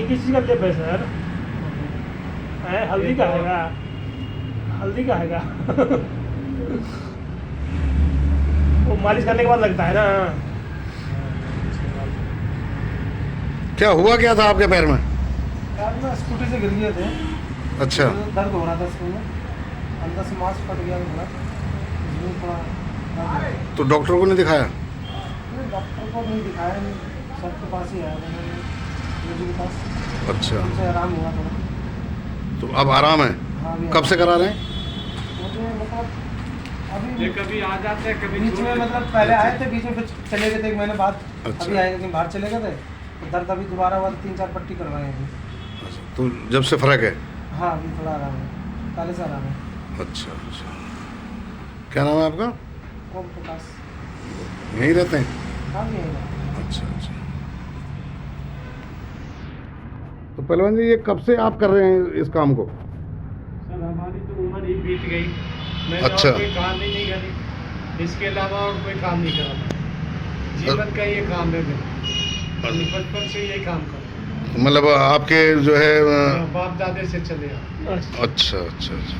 किस चीज़ का लेप है सर? हल्दी का हैगा, हल्दी का हैगा। वो मालिश करने के बाद लगता है ना। क्या हुआ क्या था आपके पैर में? यार ना स्कूटी से गिर गए थे। अच्छा। दर्द हो रहा था इसमें, अंदर से मांस फट गया था इसमें थोड़ा दर्द हो रहा था। तो डॉक्टर को नहीं दिखाया? नहीं, डॉक्टर को नहीं दिखाया, सबके पास ही आया था मुझे के पास। अच्छा, उनसे आराम हुआ थोड़ा। तो अब आराम है? हाँ, अभी कब से करा रहे हैं? मुझे मतलब ये अभी कभी आ जाते हैं, कभी बीच में मतलब पहले आए थे, बीच में फिर चले गए थे 1 महीने बाद। अच्छा। अभी आए कहीं बाहर चले गए थे तो दर्द अभी दोबारा हुआ, 3-4 पट्टी करवाए हैं अभी। अच्छा, तो जब से फर्क है? हाँ, अभी थोड़ा आराम है, पहले से आराम है। अच्छा अच्छा। क्या नाम है आपका? ओम प्रकाश। यहीं रहते हैं? हाँ, यही है। अच्छा अच्छा। तो पहलवान जी, ये कब से आप कर रहे हैं इस काम को? सर हमारी तो उम्र ही बीत गई, मैंने अच्छा। और कोई काम ही नहीं करी, इसके अलावा और कोई काम नहीं करा। जीवन का ये काम है मेरा, बचपन से यही काम कर, मतलब आपके जो है बाप दादे से चले आ। अच्छा अच्छा अच्छा अच्छा।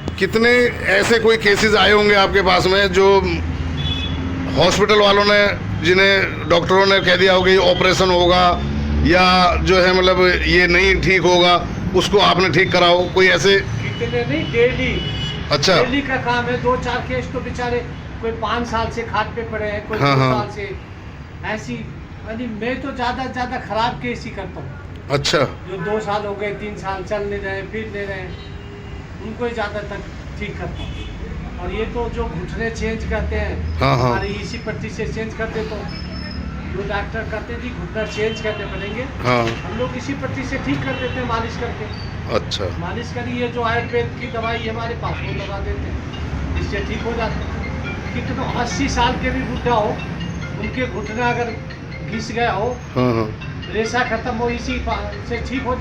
तो कितने ऐसे कोई केसेस आए होंगे आपके पास में जो हॉस्पिटल वालों ने, जिन्हें डॉक्टरों ने कह दिया होगा ये ऑपरेशन होगा या जो है मतलब ये नहीं ठीक होगा, उसको आपने ठीक कराओ, कोई ऐसे? कितने नहीं, डेली। अच्छा। डेली का काम है। 2-4 केस तो बेचारे कोई 5 साल से खाट पे पड़े हैं, कोई 2 हाँ, हाँ। साल से ऐसी। यानी मैं तो ज़्यादा खराब केस ही करता हूँ। अच्छा। जो 2 साल हो गए, 3 साल चल नहीं रहे, फिर नहीं रहे, उनको ही ज़्यादातर ठीक करता हूँ। और ये तो जो घुटने चेंज करते हैं, हाँ, हाँ। हमारी इसी पट्टी से चेंज करते, तो जो डॉक्टर कहते जी घुटना चेंज करने पड़ेंगे, हाँ। हम लोग इसी पट्टी से ठीक कर देते हैं मालिश करके। अच्छा मालिश करिए, जो आयुर्वेद की दवाई हमारे पास वो लगा देते हैं, इससे ठीक हो जाते हैं। कितना 80 साल के भी बुढ़ा हो, उनके घुटना अगर घिस गया हो, हाँ हाँ। रेशा खत्म हो, इसी से ठीक हो जाता है।